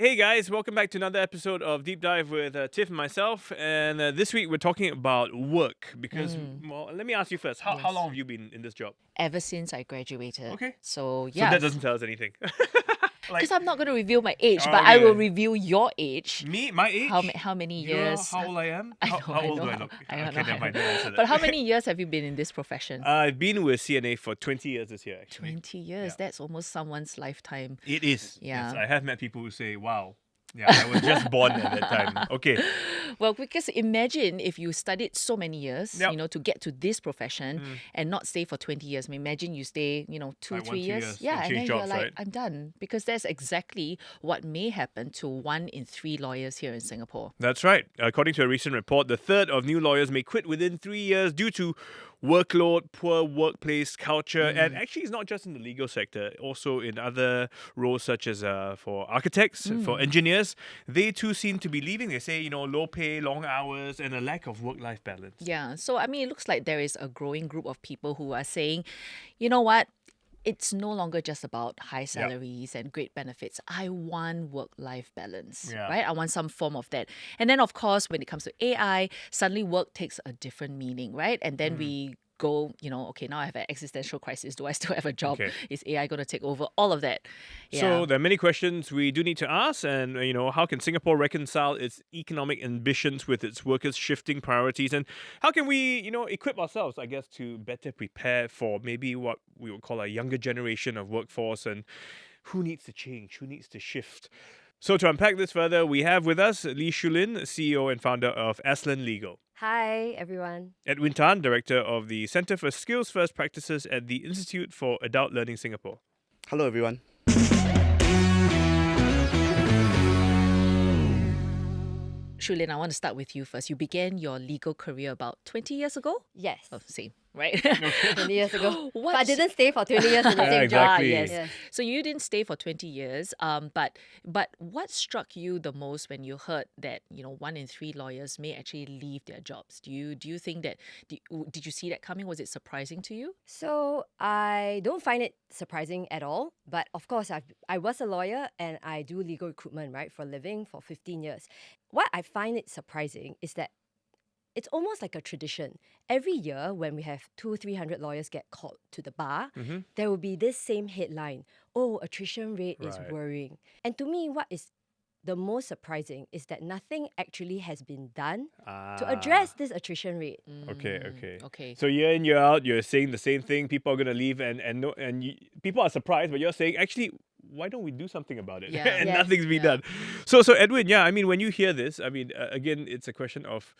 Hey guys, welcome back to another episode of Deep Dive with Tiff and myself. And this week we're talking about work because, well, let me ask you first. How Yes. long have you been in this job? Ever since I graduated. Okay. So, So that yes. doesn't tell us anything. Because I'm not going to reveal my age, Oh, but I okay. will reveal your age. Me, my age? How many You know years? how old I am? I How, know, how I old know do I how- look? I know, Okay, I never mind. know. Don't answer that. But how many years have you been in this profession? I've been with CNA for 20 years this year, actually. 20 years. Yeah. That's almost someone's lifetime. It is. Yeah. Yes, I have met people who say, wow. Yeah, I was just born at that time. Okay. Well, because imagine if you studied so many years, Yep. to get to this profession and not stay for 20 years. Imagine you stay, 2, Like 3 1, 2 years. years Yeah, and and change then jobs, you're like, right? I'm done. Because that's exactly what may happen to 1 in 3 lawyers here in Singapore. That's right. According to a recent report, the third of new lawyers may quit within 3 years due to workload, poor workplace culture, and actually it's not just in the legal sector, also in other roles such as for architects, for engineers. They too seem to be leaving. They say, low pay, long hours, and a lack of work-life balance. Yeah. So, I mean, it looks like there is a growing group of people who are saying, you know what? It's no longer just about high salaries and great benefits. I want work-life balance, Yeah. right? I want some form of that. And then, of course, when it comes to AI, suddenly work takes a different meaning, right? And then we go, okay, now I have an existential crisis. Do I still have a job? Okay. Is AI going to take over? All of that. So there are many questions we do need to ask, and how can Singapore reconcile its economic ambitions with its workers' shifting priorities, and how can we, equip ourselves, I guess, to better prepare for maybe what we would call a younger generation of workforce, and who needs to change, who needs to shift. So to unpack this further, we have with us Lee Shulin, CEO and founder of Aslant Legal. Hi, everyone. Edwin Tan, director of the Centre for Skills First Practices at the Institute for Adult Learning Singapore. Hello, everyone. Shulin, I want to start with you first. You began your legal career about 20 years ago? Yes, Oh, same, right? 20 years ago. But I What's- didn't stay for 20 years in the same job. Exactly. yes. Yes. So you didn't stay for 20 years, but what struck you the most when you heard that 1 in 3 lawyers may actually leave their jobs? Do you think that did you see that coming? Was it surprising to you? So I don't find it surprising at all. But of course, I was a lawyer and I do legal recruitment, right, for a living for 15 years. What I find it surprising is that it's almost like a tradition. Every year, when we have 300 lawyers get called to the bar, there will be this same headline: "Oh, attrition rate is Right. worrying." And to me, what is the most surprising is that nothing actually has been done to address this attrition rate. Okay. So year in, year out, you're saying the same thing. People are going to leave, and people are surprised, but you're saying, actually, why don't we do something about it? Yeah. And Yes. nothing's been Yeah. done. So Edwin, yeah, I mean, when you hear this, I mean, again, it's a question of,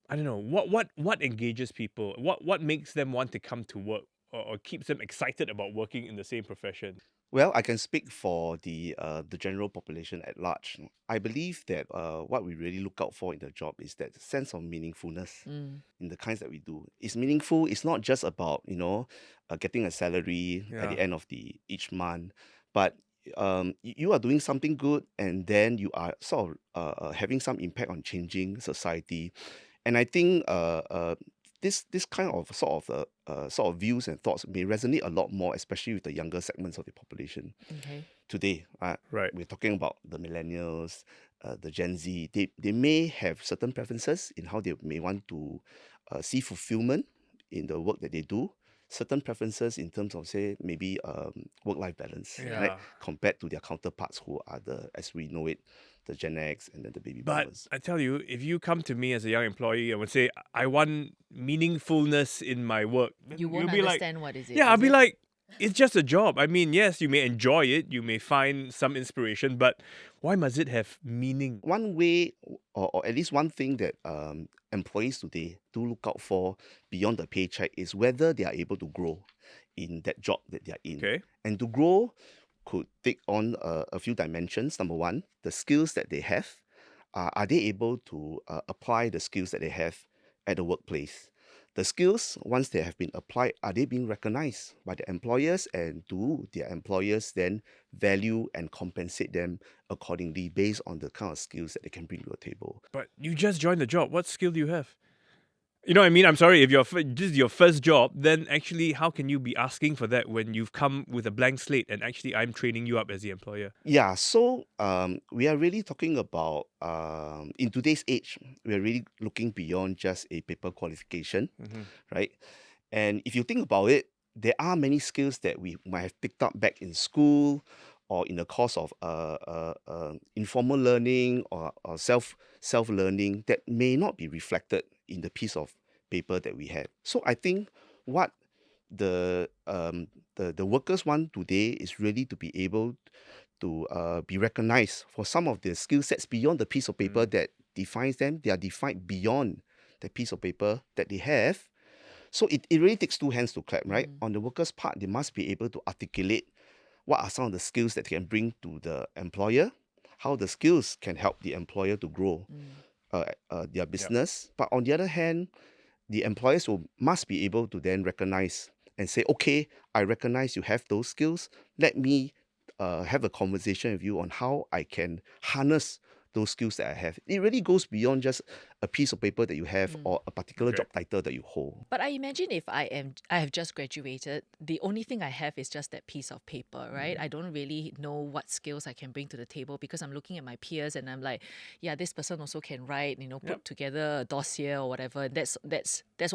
I don't know, what engages people? What makes them want to come to work, or keeps them excited about working in the same profession? Well, I can speak for the general population at large. I believe that what we really look out for in the job is that sense of meaningfulness in the kinds that we do. It's meaningful. It's not just about getting a salary at the Yeah. end of each month, but you are doing something good, and then you are sort of having some impact on changing society. And I think this kind of sort of views and thoughts may resonate a lot more, especially with the younger segments of the population Okay. today. Right. We're talking about the millennials, the Gen Z. They may have certain preferences in how they may want to see fulfillment in the work that they do. Certain preferences in terms of, say, maybe work-life balance, right? Yeah. Compared to their counterparts who are as we know it, the Gen X and then the baby But boomers. I tell you, if you come to me as a young employee and would say, I want meaningfulness in my work, then You won't you'll be like, understand what is it. yeah, I'll is be it? like, it's just a job. I mean, yes, you may enjoy it, you may find some inspiration, but why must it have meaning? One way, or at least one thing that employees today do look out for beyond the paycheck is whether they are able to grow in that job that they are in. Okay. And to grow could take on a few dimensions. Number one, the skills that they have. Are they able to apply the skills that they have at the workplace? The skills, once they have been applied, are they being recognized by the employers, and do their employers then value and compensate them accordingly based on the kind of skills that they can bring to the table? But you just joined the job. What skill do you have? You know what I mean? I'm sorry, if this is your first job, then actually how can you be asking for that when you've come with a blank slate and actually I'm training you up as the employer? Yeah, so we are really talking about in today's age, we are really looking beyond just a paper qualification, right? And if you think about it, there are many skills that we might have picked up back in school or in the course of informal learning or self learning that may not be reflected in the piece of paper that we have. So I think what the workers want today is really to be able to be recognized for some of the skill sets beyond the piece of paper that defines them. They are defined beyond the piece of paper that they have. So it really takes two hands to clap, right? On the workers' part, they must be able to articulate what are some of the skills that they can bring to the employer, how the skills can help the employer to grow their business. But on the other hand, the employers must be able to then recognize and say, okay, I recognize you have those skills. Let me have a conversation with you on how I can harness those skills that I have. It really goes beyond just a piece of paper that you have or a particular Okay. job title that you hold. But I imagine if I have just graduated, the only thing I have is just that piece of paper, right? I don't really know what skills I can bring to the table because I'm looking at my peers and I'm like, yeah, this person also can write, put together a dossier or whatever. That's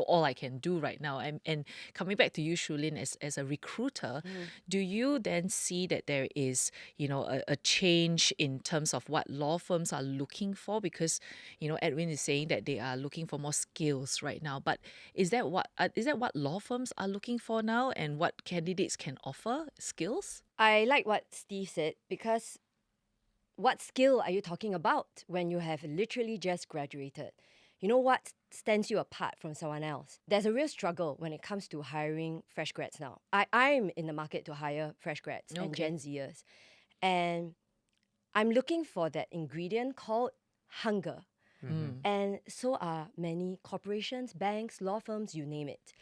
all I can do right now. And coming back to you, Shulin, as a recruiter, do you then see that there is, a change in terms of what law firms are looking for? Because, Edwin is saying that they are looking for more skills right now. But is that what law firms are looking for now, and what candidates can offer? Skills? I like what Steve said because what skill are you talking about when you have literally just graduated? You know what stands you apart from someone else? There's a real struggle when it comes to hiring fresh grads now. I'm in the market to hire fresh grads and Okay. Gen Zers. And I'm looking for that ingredient called hunger. And so are many corporations, banks, law firms, you name it.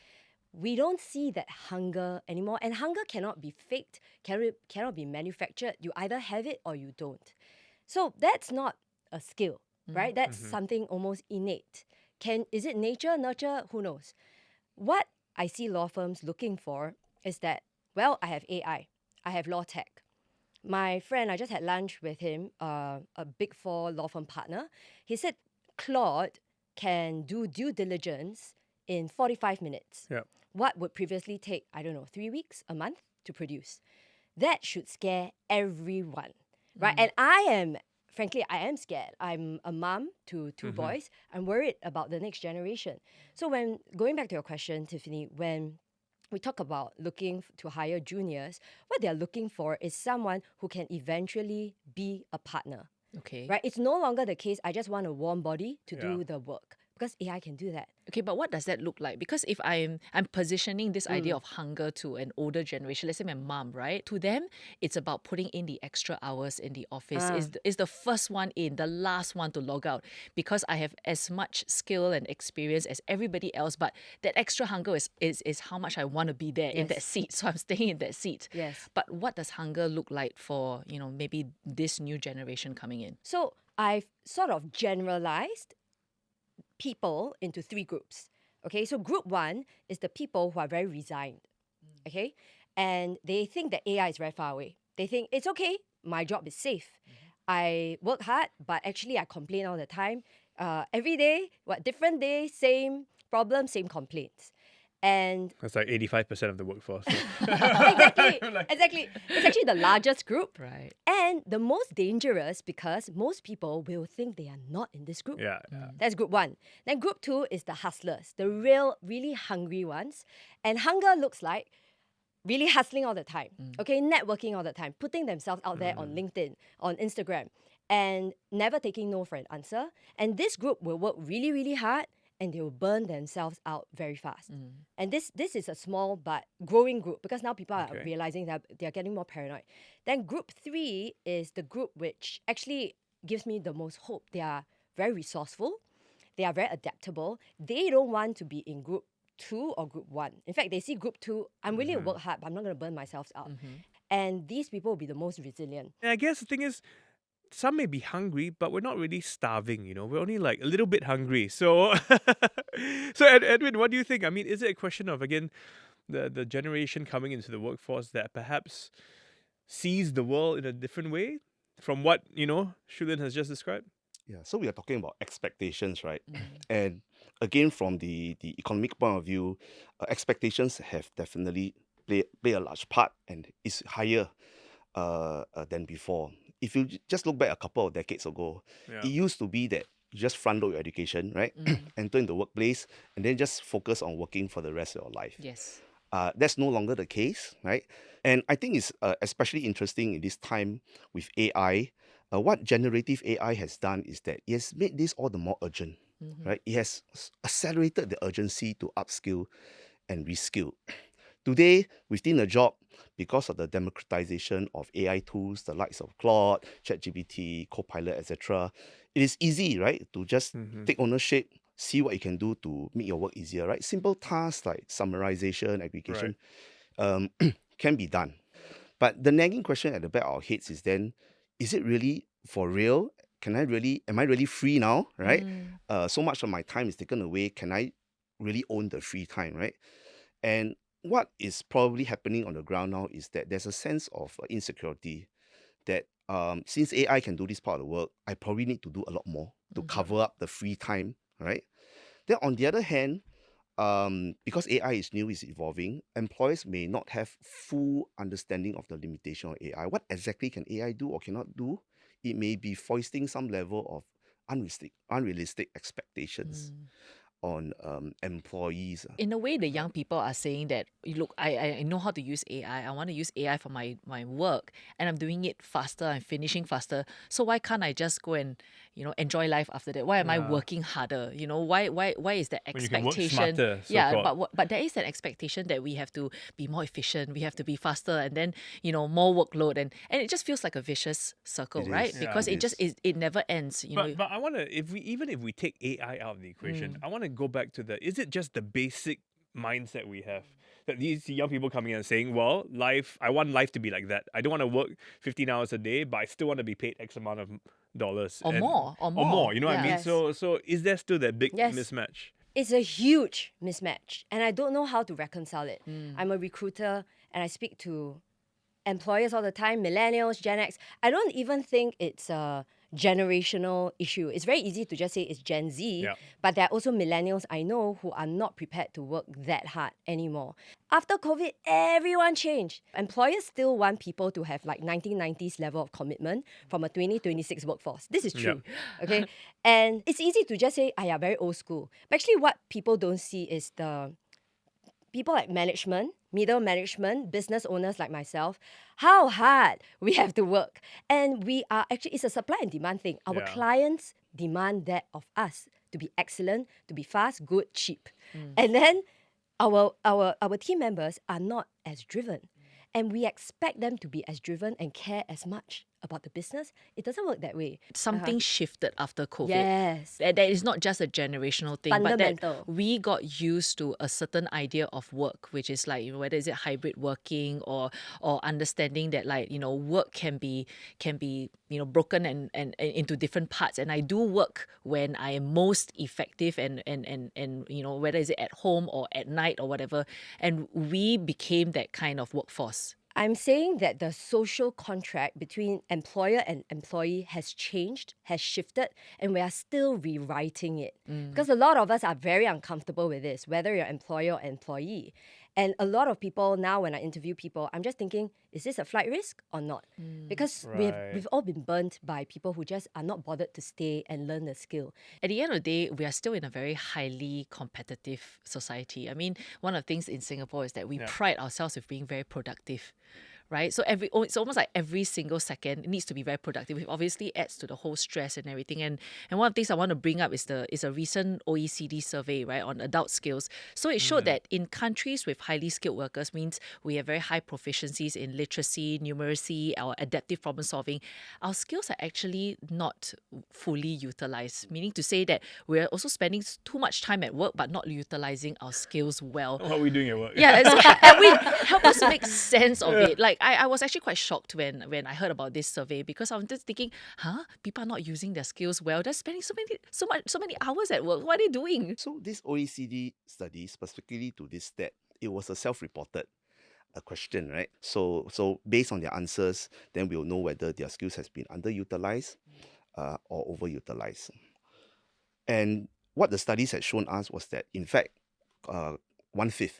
We don't see that hunger anymore. And hunger cannot be faked, cannot be manufactured. You either have it or you don't. So that's not a skill, right? That's something almost innate. Is it nature, nurture? Who knows? What I see law firms looking for is that, well, I have AI, I have law tech. My friend, I just had lunch with him, a Big Four law firm partner. He said Claude can do due diligence in 45 minutes. Yeah. What would previously take, 3 weeks, a month to produce. That should scare everyone, right? And frankly, I am scared. I'm a mom to 2 boys. I'm worried about the next generation. So when, going back to your question, Tiffany, when we talk about looking to hire juniors, what they're looking for is someone who can eventually be a partner, Okay. right? It's no longer the case, I just want a warm body to Yeah. do the work because AI can do that. Okay, but what does that look like? Because if I'm positioning this idea of hunger to an older generation, let's say my mom, right? To them, it's about putting in the extra hours in the office. Is the first one in, the last one to log out, because I have as much skill and experience as everybody else. But that extra hunger is how much I want to be there in that Yes. seat. So I'm staying in that seat. Yes. But what does hunger look like for maybe this new generation coming in? So I've sort of generalized people into 3 groups. Okay, so group 1 is the people who are very resigned. Okay, and they think that AI is very far away. They think it's okay, my job is safe. I work hard, but actually I complain all the time. Every day, different day, same problem, same complaints. And That's like 85% of the workforce. exactly. It's actually the largest group. Right. And the most dangerous because most people will think they are not in this group. Yeah. That's group 1. Then group 2 is the hustlers, the really hungry ones. And hunger looks like really hustling all the time, okay, networking all the time, putting themselves out there on LinkedIn, on Instagram, and never taking no for an answer. And this group will work really hard and they will burn themselves out very fast. And this is a small but growing group because now people are Okay. realizing that they're getting more paranoid. Then group 3 is the group which actually gives me the most hope. They are very resourceful. They are very adaptable. They don't want to be in group 2 or group 1. In fact, they see group 2, I'm willing to work hard, but I'm not going to burn myself out. And these people will be the most resilient. And I guess the thing is, some may be hungry, but we're not really starving, we're only like a little bit hungry. So, Edwin, what do you think? I mean, is it a question of, again, the generation coming into the workforce that perhaps sees the world in a different way from what, Shulin has just described? Yeah, so we are talking about expectations, right? And again, from the economic point of view, expectations have definitely play a large part and is higher than before. If you just look back a couple of decades ago, Yeah. it used to be that you just front load your education, right? Enter in the workplace and then just focus on working for the rest of your life. Yes. That's no longer the case, right? And I think it's especially interesting in this time with AI. What generative AI has done is that it has made this all the more urgent, right? It has accelerated the urgency to upskill and reskill. Today, within a job, because of the democratization of AI tools, the likes of Claude, ChatGPT, Copilot, etc., it is easy, right, to just take ownership, see what you can do to make your work easier, right? Simple tasks like summarization, aggregation, can be done. But the nagging question at the back of our heads is then, is it really for real? Am I really free now, right? So much of my time is taken away. Can I really own the free time, right? And what is probably happening on the ground now is that there's a sense of insecurity that since AI can do this part of the work, I probably need to do a lot more to cover up the free time, right? Then on the other hand, because AI is new, is evolving, employers may not have full understanding of the limitation of AI. What exactly can AI do or cannot do? It may be foisting some level of unrealistic expectations on employees. In a way, the young people are saying that, look, I know how to use AI. I want to use AI for my work, and I'm doing it faster. I'm finishing faster. So why can't I just go and enjoy life after that? Why am I working harder? Why is that When you can work expectation? smarter, Yeah, so-called. but there is an expectation that we have to be more efficient. We have to be faster, and then more workload, and it just feels like a vicious circle, It right? is, Because it it never ends. But I want to, if we take AI out of the equation, I want to go back to is it just the basic mindset we have that these young people coming in and saying, well, I want life to be like that. I don't want to work 15 hours a day, but I still want to be paid X amount of dollars Or more. You know what I mean? Yes. So is there still that big Yes. mismatch? It's a huge mismatch, and I don't know how to reconcile it. I'm a recruiter, and I speak to employers all the time, millennials, Gen X. I don't even think it's a generational issue. It's very easy to just say it's Gen Z, Yeah. but there are also millennials I know who are not prepared to work that hard anymore. After COVID, everyone changed. Employers still want people to have like 1990s level of commitment from a 2026 workforce. This is true, okay? And it's easy to just say, yeah, very old school. But actually what people don't see is the people like management, middle management, business owners like myself, how hard we have to work. And we are actually, it's a supply and demand thing. Our clients demand that of us to be excellent, to be fast, good, cheap. And then our team members are not as driven. And we expect them to be as driven and care as much about the business. It doesn't work that way. Something shifted after COVID. Yes. That is not just a generational thing, but Fundamental. that we got used to a certain idea of work, which is like whether is it hybrid working or understanding that work can be broken and into different parts. And I do work when I am most effective and whether is it at home or at night or whatever. And we became that kind of workforce. I'm saying that the social contract between employer and employee has changed, has shifted, and we are still rewriting it. Because a lot of us are very uncomfortable with this, whether you're employer or employee. And a lot of people now, when I interview people, I'm just thinking, is this a flight risk or not? Because we've all been burnt by people who just are not bothered to stay and learn the skill. At the end of the day, we are still in a very highly competitive society. I mean, one of the things in Singapore is that we pride ourselves with being very productive. Right? So it's almost like every single second it needs to be very productive. It obviously adds to the whole stress and everything. And one of the things I want to bring up is a recent OECD survey, right, on adult skills. So it showed that in countries with highly skilled workers means we have very high proficiencies in literacy, numeracy, or adaptive problem solving. Our skills are actually not fully utilized, meaning to say that we're also spending too much time at work but not utilizing our skills well. What are we doing at work? Yeah, Edwin, help us make sense of it. Like, I was actually quite shocked when I heard about this survey, because I'm just thinking, people are not using their skills well. They're spending so many hours at work. What are they doing? So this OECD study, specifically to this stat, it was a self-reported a question, right? So based on their answers, then we'll know whether their skills has been underutilized or overutilized. And what the studies had shown us was that, in fact, 1/5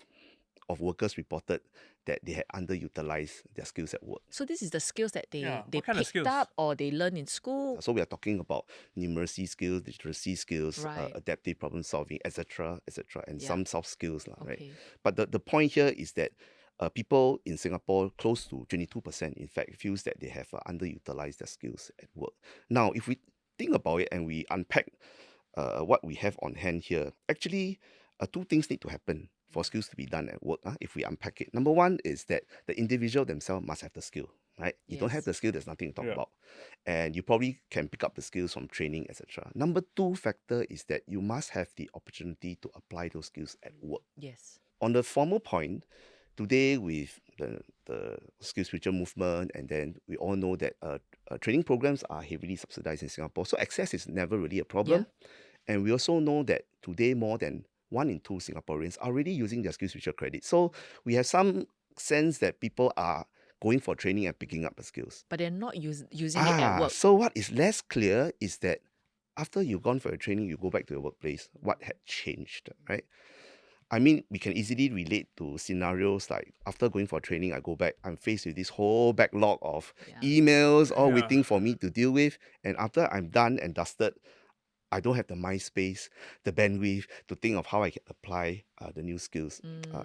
of workers reported that they had underutilized their skills at work. So this is the skills that they what kind of picked skills? up or they learn in school. So we are talking about numeracy skills, literacy skills, Right. adaptive problem solving, etc., and Yeah. some soft skills, right? Okay. But the point here is that people in Singapore, close to 22%, in fact, feels that they have underutilized their skills at work. Now, if we think about it and we unpack what we have on hand here, actually, two things need to happen for skills to be done at work, if we unpack it. Number one is that the individual themselves must have the skill, right? You don't have Yes. the skill, there's nothing to talk Yeah. about. And you probably can pick up the skills from training, etc. Number two factor is that you must have the opportunity to apply those skills at work. Yes. On the former point, today with the skills future movement, and then we all know that training programs are heavily subsidized in Singapore, so access is never really a problem. And we also know that today more than 1 in 2 Singaporeans are already using their skills future credit. So we have some sense that people are going for training and picking up the skills. But they're not using it at work. So what is less clear is that after you've gone for your training, you go back to your workplace, what had changed, right? I mean, we can easily relate to scenarios like after going for training, I go back, I'm faced with this whole backlog of emails all Yeah. waiting for me to deal with. And after I'm done and dusted, I don't have the mind space, the bandwidth to think of how I can apply the new skills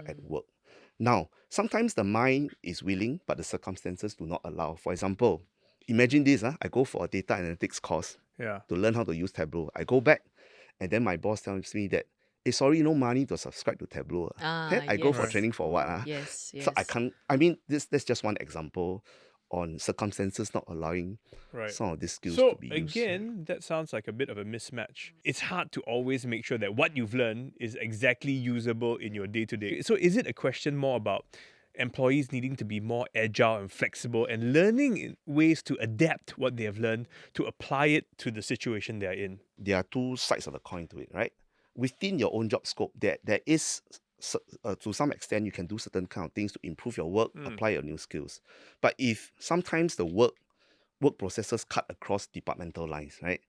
at work. Now, sometimes the mind is willing, but the circumstances do not allow. For example, imagine this, I go for a data analytics course Yeah. to learn how to use Tableau. I go back, and then my boss tells me that, sorry, no money to subscribe to Tableau. Then I go for yes. training for what? Yes. So I can't, I mean, that's just one example on circumstances not allowing Right. some of these skills So to be used. again, that sounds like a bit of a mismatch. It's hard to always make sure that what you've learned is exactly usable in your day-to-day. So is it a question more about employees needing to be more agile and flexible and learning in ways to adapt what they have learned to apply it to the situation they're in? There are two sides of the coin to it, right? Within your own job scope, there is to some extent you can do certain kind of things to improve your work, apply your new skills. But if sometimes the work processes cut across departmental lines, right?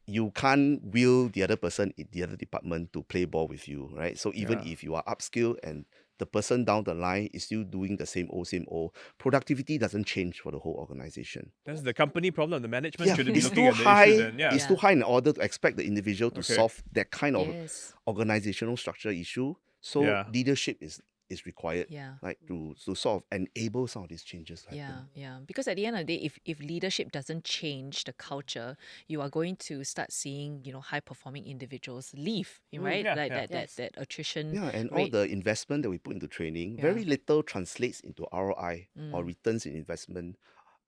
You can't will the other person in the other department to play ball with you, right? So even Yeah. if you are upskilled and the person down the line is still doing the same old, productivity doesn't change for the whole organization. That's the company problem. The management shouldn't be it's looking too at the high. issue then. Yeah. It's too high in order to expect the individual to Okay. solve that kind of Yes. organizational structure issue. So Yeah. leadership is required, Yeah. like to sort of enable some of these changes to happen. Yeah. Because at the end of the day, if leadership doesn't change the culture, you are going to start seeing, high performing individuals leave, right? yeah, Like yeah. Yes. that attrition. Yeah, and all rate. the investment that we put into training, very little translates into ROI or returns in investment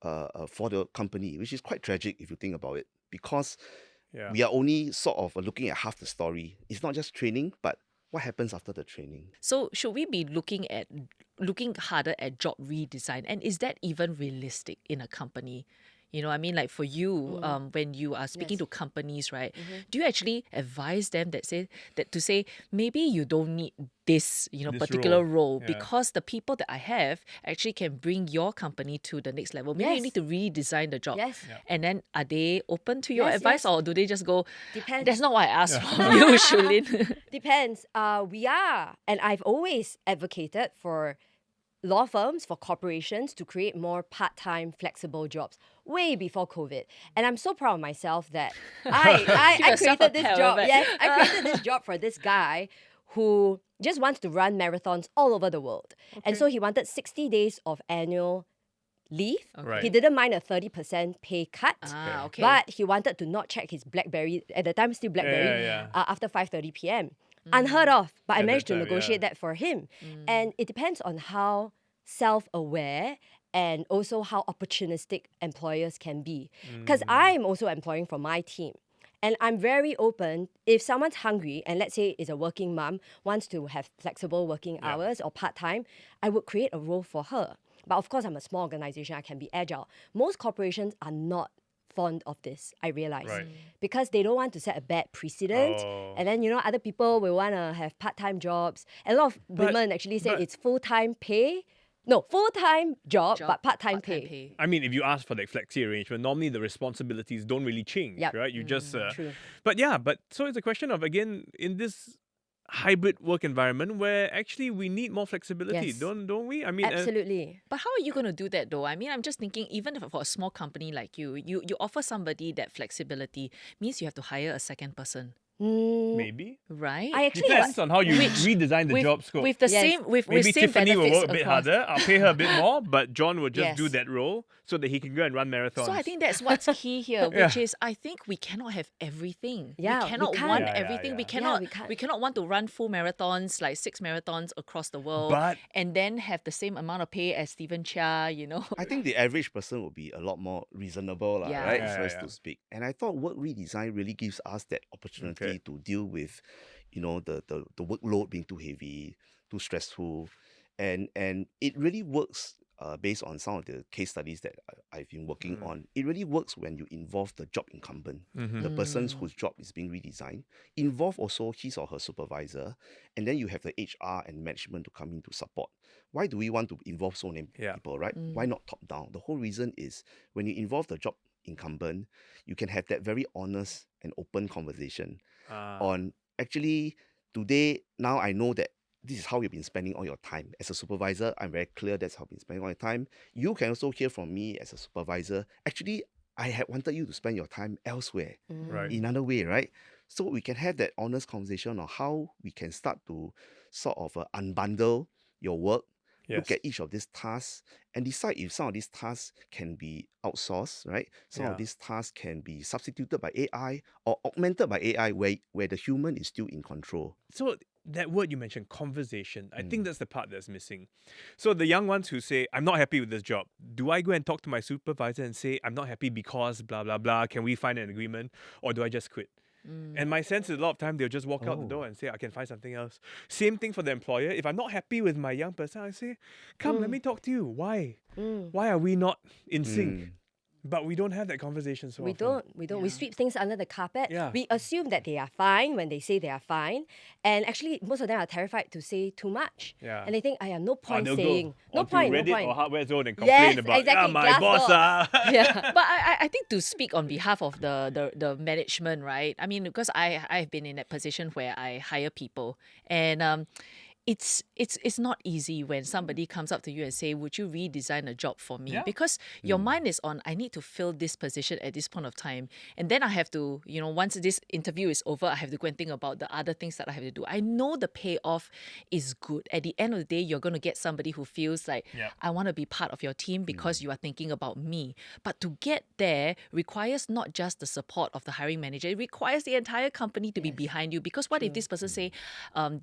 for the company, which is quite tragic if you think about it, because Yeah. we are only sort of looking at half the story. It's not just training, but what happens after the training. So should we be looking harder at job redesign? And is that even realistic in a company? I mean, like for you, when you are speaking Yes. to companies, right? Do you actually advise them to say maybe you don't need this, This particular role, role yeah. because the people that I have actually can bring your company to the next level. Maybe you Yes. need to redesign the job. Yes. Yeah. And then are they open to your Yes, advice, yes. or do they just go, Depends. that's not what I asked from you, Shulin? Depends. We are, and I've always advocated for law firms, for corporations to create more part-time, flexible jobs way before COVID. And I'm so proud of myself that I Give yourself a created this pat on job. the back. Yes, I created this job for this guy who just wants to run marathons all over the world. And so he wanted 60 days of annual leave. Right. He didn't mind a 30% pay cut. Okay. But he wanted to not check his BlackBerry, at the time still BlackBerry, Yeah. after 5:30 p.m. Unheard of, but I At that managed to time, negotiate yeah. that for him. And it depends on how self-aware and also how opportunistic employers can be. Because I'm also employing for my team. And I'm very open. If someone's hungry, and let's say is a working mom, wants to have flexible working Yeah. hours or part-time, I would create a role for her. But of course, I'm a small organization. I can be agile. Most corporations are not fond of this, I realize. Right. Because they don't want to set a bad precedent. Oh. And then, other people will want to have part-time jobs. A lot of women actually say but- it's full-time pay. No, full-time job, but part-time pay. I mean, if you ask for that flexi arrangement, normally the responsibilities don't really change, Yep. right? You just... True. But yeah, so it's a question of, again, in this hybrid work environment where actually we need more flexibility, Yes. don't we? I mean, Absolutely. But how are you going to do that though? I mean, I'm just thinking, even for a small company like you offer somebody that flexibility, means you have to hire a second person, maybe. right? I actually Depends on how you Which- redesign the job scope. with the Yes. same with Maybe same Tiffany will benefits work a bit across. harder. I'll pay her a bit more, but John will just do Yes. that role so that he can go and run marathons. So I think that's what's key here, Yeah. which is I think we cannot have everything. Yeah, we we cannot can't. want Yeah, yeah, everything. yeah. We Yeah, cannot. we can't. We cannot want to run full marathons, like 6 marathons across the world, But- and then have the same amount of pay as Stephen Chia. I think the average person will be a lot more reasonable, Yeah. right? Yeah, so as yeah. to speak. And I thought work redesign really gives us that opportunity Okay. to deal with, the workload being too heavy, too stressful, and it really works. Based on some of the case studies that I've been working on, it really works when you involve the job incumbent, the person whose job is being redesigned, involve also his or her supervisor, and then you have the HR and management to come in to support. Why do we want to involve so many Yeah. people, right? Why not top down? The whole reason is when you involve the job incumbent, you can have that very honest and open conversation on actually now I know that this is how you've been spending all your time. As a supervisor, I'm very clear that's how I've been spending all your time. You can also hear from me as a supervisor. Actually, I had wanted you to spend your time elsewhere, Right. in another way, right? So we can have that honest conversation on how we can start to sort of unbundle your work, look Yes. at each of these tasks, and decide if some of these tasks can be outsourced, right? Some Yeah. of these tasks can be substituted by AI or augmented by AI where the human is still in control. So that word you mentioned, conversation, I think that's the part that's missing. So the young ones who say, I'm not happy with this job, do I go and talk to my supervisor and say, I'm not happy because blah, blah, blah, can we find an agreement? Or do I just quit? And my sense is a lot of time they'll just walk out the door and say, I can find something else. Same thing for the employer. If I'm not happy with my young person, I say, come, let me talk to you. Why? Why are we not in sync? But we don't have that conversation so We often. don't. We sweep things under the carpet. Yeah. We assume that they are fine when they say they are fine. And actually, most of them are terrified to say too much. Yeah. And they think, I have no point they'll saying. go No onto point, Reddit no point. or Hardware Zone and Yes, complain about, exactly, my boss. Glassdoor. Yeah. But I think to speak on behalf of the management, right? I mean, because I've been in that position where I hire people, and it's not easy when somebody comes up to you and say, would you redesign a job for me? Yeah. Because your mind is on, I need to fill this position at this point of time. And then I have to, once this interview is over, I have to go and think about the other things that I have to do. I know the payoff is good. At the end of the day, you're going to get somebody who feels like, Yeah. I want to be part of your team because you are thinking about me. But to get there requires not just the support of the hiring manager, it requires the entire company to be behind you. Because what if this person say,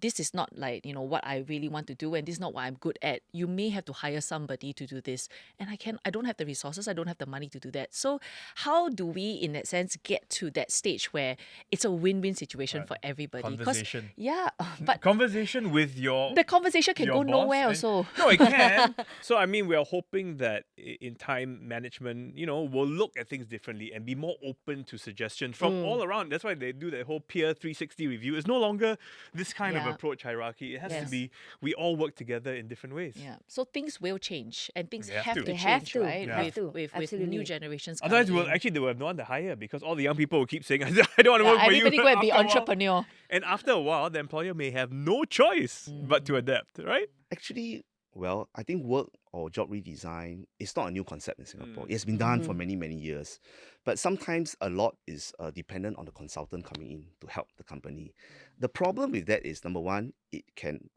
this is not like, what I really want to do and this is not what I'm good at. You may have to hire somebody to do this. And I don't have the resources, I don't have the money to do that. So how do we, in that sense, get to that stage where it's a win-win situation for everybody? 'Cause- Conversation. Yeah, but Conversation with your the conversation can your go boss nowhere and- also. No, it can. So I mean, we are hoping that in time, management, will look at things differently and be more open to suggestions from all around. That's why they do that whole peer 360 review. It's no longer this kind of Yeah. approach hierarchy. It has to Yes. be we all work together in different ways. Yeah. So things will change and things They have have to. to They have change, to. right? Yeah. Have to. With Absolutely. new generations. Otherwise, coming in. they will have no one to hire because all the young people will keep saying, I don't want to Yeah, work for you. everybody go and be after a while. entrepreneur. And after a while, the employer may have no choice but to adapt, right? Actually, well, I think work or job redesign is not a new concept in Singapore. It has been done for many, many years. But sometimes a lot is dependent on the consultant coming in to help the company. The problem with that is, number one, it can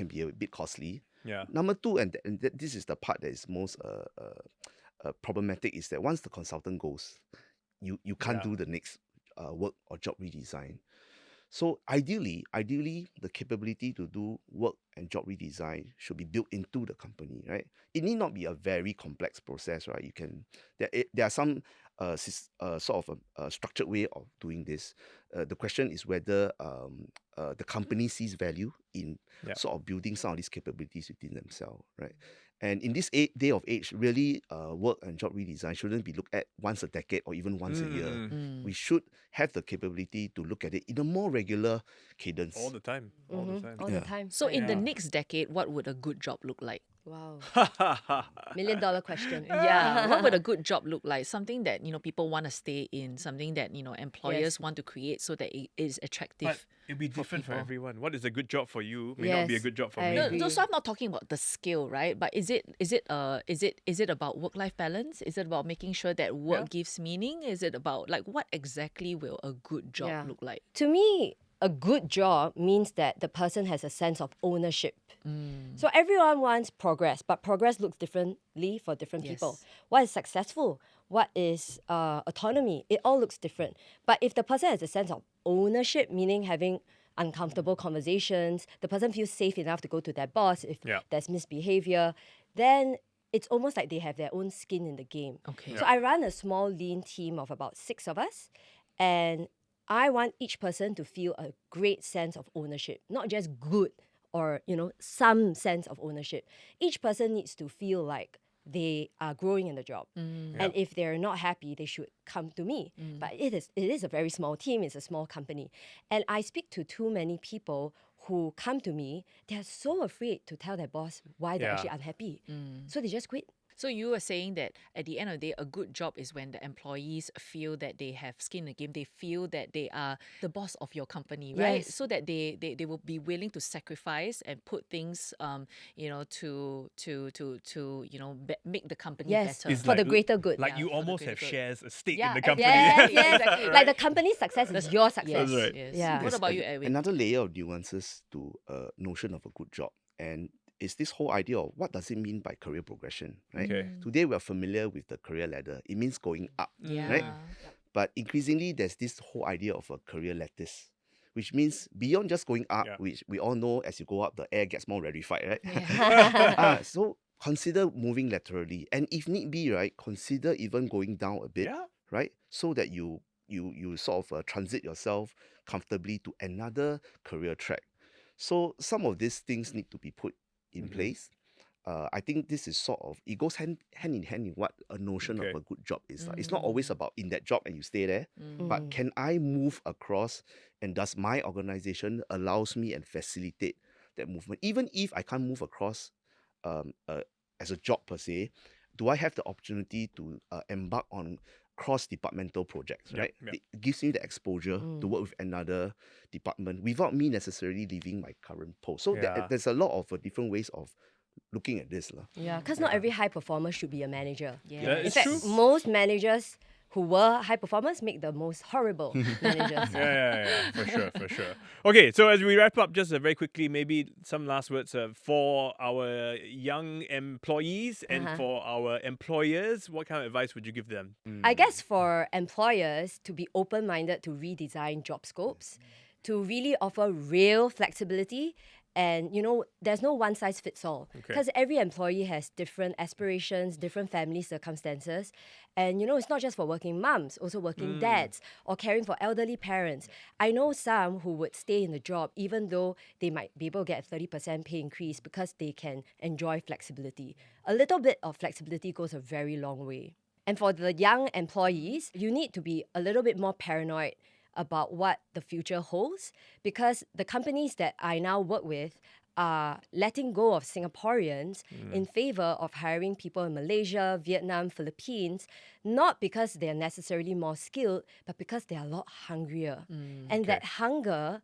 be a bit costly. Yeah. Number two, this is the part that is most problematic, is that once the consultant goes, you can't Yeah. do the next work or job redesign. So ideally, the capability to do work and job redesign should be built into the company, right? It need not be a very complex process, right? There are some sort of a structured way of doing this. The question is whether the company sees value in Yeah. sort of building some of these capabilities within themselves, right? And in this day of age, really, work and job redesign shouldn't be looked at once a decade or even once a year. Mm. We should have the capability to look at it in a more regular All cadence. the time. All the time. All Yeah. the time. So in the Yeah. next decade, what would a good job look like? Wow. $1 million question. Yeah, what would a good job look like? Something that people want to stay in, something that employers Yes. want to create so that it is But attractive. it'd be different for people. everyone. What is a good job for you may not be a Yes, good job for I me. No, agree. so I'm not talking about the skill, right? But is it about work-life balance? Is it about making sure that work Yeah. gives meaning? Is it about what exactly will a good job Yeah. look like? To me, a good job means that the person has a sense of ownership. So everyone wants progress, but progress looks differently for different people. Yes. What is successful? What is autonomy? It all looks different. But if the person has a sense of ownership, meaning having uncomfortable conversations, the person feels safe enough to go to their boss if Yeah. there's misbehavior, then it's almost like they have their own skin in the game. Okay. So I run a small lean team of about 6 of us, and I want each person to feel a great sense of ownership, not just good or some sense of ownership. Each person needs to feel like they are growing in the job, and if they're not happy, they should come to me. But it is a very small team. It's a small company, and I speak to too many people who come to me. They are so afraid to tell their boss why they're Yeah. actually unhappy, so they just quit. So you were saying that at the end of the day, a good job is when the employees feel that they have skin in the game. They feel that they are the boss of your company, right? Yes. So that they will be willing to sacrifice and put things, to make the company Yes, better. It's for the like- greater good. Like Yeah, you for the almost greater have good. shares, a stake Yeah, in the and- company. Yes, Yeah, yes. exactly. Like the company's success is your success. Yes, That's right. yes. Yeah. What There's about you, Edwin? another layer of nuances to a notion of a good job, and it's this whole idea of what does it mean by career progression, right? Okay. Today we are familiar with the career ladder. It means going up, Yeah. right? But increasingly, there's this whole idea of a career lattice, which means beyond just going up, Yeah. which we all know as you go up, the air gets more rarefied, right? Yeah. So consider moving laterally, and if need be, right, consider even going down a bit, Yeah. right, so that you sort of transit yourself comfortably to another career track. So some of these things need to be put in place. I think this is sort of, it goes hand in hand in what a notion Okay. of a good job is. It's not always about in that job and you stay there, but can I move across, and does my organization allows me and facilitate that movement? Even if I can't move across as a job per se, do I have the opportunity to embark on cross-departmental projects, Yep, right? yep. It gives me the exposure to work with another department without me necessarily leaving my current post. So Yeah. there's a lot of different ways of looking at this. Yeah, because not every high performer should be a manager. Yeah. Yeah, In it's fact, true. most managers who were high performers make the most horrible managers. Yeah, for sure. Okay, so as we wrap up, just very quickly, maybe some last words for our young employees and for our employers. What kind of advice would you give them? I guess for employers to be open-minded to redesign job scopes, to really offer real flexibility. And, there's no one size fits all, because every employee has different aspirations, different family circumstances. And, it's not just for working mums, also working dads or caring for elderly parents. I know some who would stay in the job even though they might be able to get a 30% pay increase because they can enjoy flexibility. A little bit of flexibility goes a very long way. And for the young employees, you need to be a little bit more paranoid about what the future holds, because the companies that I now work with are letting go of Singaporeans in favor of hiring people in Malaysia, Vietnam, Philippines, not because they're necessarily more skilled, but because they're a lot hungrier. And that hunger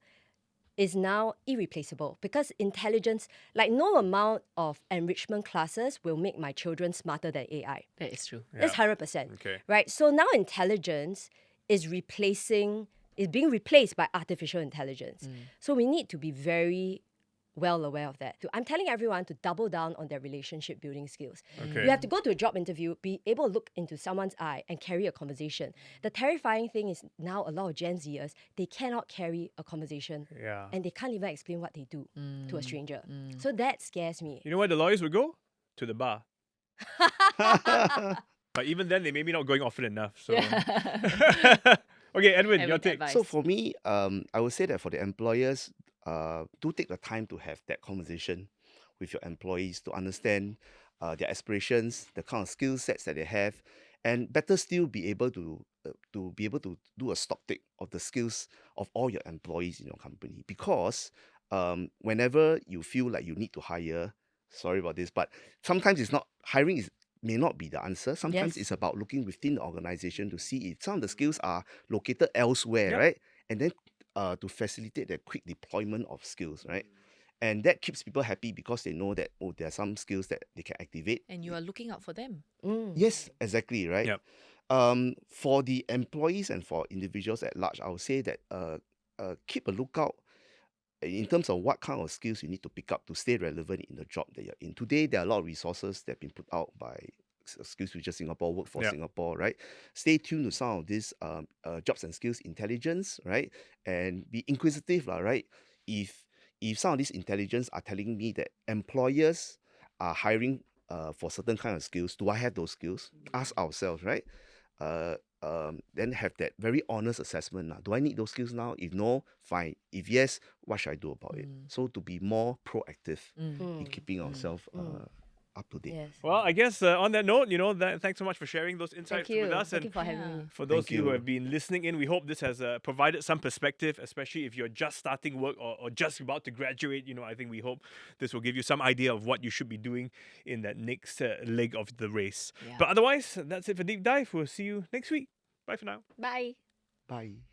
is now irreplaceable, because intelligence, like no amount of enrichment classes will make my children smarter than AI. That is true. That's 100%. Okay. Right? So now intelligence is being replaced by artificial intelligence. So we need to be very well aware of that. I'm telling everyone to double down on their relationship building skills. Okay. You have to go to a job interview, be able to look into someone's eye and carry a conversation. The terrifying thing is now a lot of Gen Zers, they cannot carry a conversation Yeah. and they can't even explain what they do to a stranger. So that scares me. You know where the lawyers would go? To the bar. But even then, they may be not going often enough. So. Okay, Edwin, your Edwin, take. advice. So for me, I would say that for the employers, do take the time to have that conversation with your employees to understand their aspirations, the kind of skill sets that they have, and better still be able to do a stock take of the skills of all your employees in your company. Because whenever you feel like you need to hire, sorry about this, but sometimes it's not hiring is may not be the answer. Sometimes Yes. it's about looking within the organization to see if some of the skills are located elsewhere, Yep. right? And then to facilitate the quick deployment of skills, right? And that keeps people happy because they know that, oh, there are some skills that they can activate. And you are looking out for them. Yes, exactly, right? Yep. For the employees and for individuals at large, I would say that keep a lookout in terms of what kind of skills you need to pick up to stay relevant in the job that you're in. Today, there are a lot of resources that have been put out by SkillsFuture Singapore, Work for Yep. Singapore, right? Stay tuned to some of these jobs and skills intelligence, right? And be inquisitive, right? If some of these intelligence are telling me that employers are hiring for certain kind of skills, do I have those skills? Ask ourselves, right? Then have that very honest assessment. Do I need those skills now? If no, fine. If yes, what should I do about it? So to be more proactive in keeping ourselves up to date. Yes. Well, I guess on that note, thanks so much for sharing those insights Thank you. with us. Thank And you for having Yeah. me. for those Thank of you who you. have been listening in, we hope this has provided some perspective, especially if you're just starting work or just about to graduate. I think we hope this will give you some idea of what you should be doing in that next leg of the race. Yeah. But otherwise, that's it for Deep Dive. We'll see you next week. Bye for now. Bye. Bye.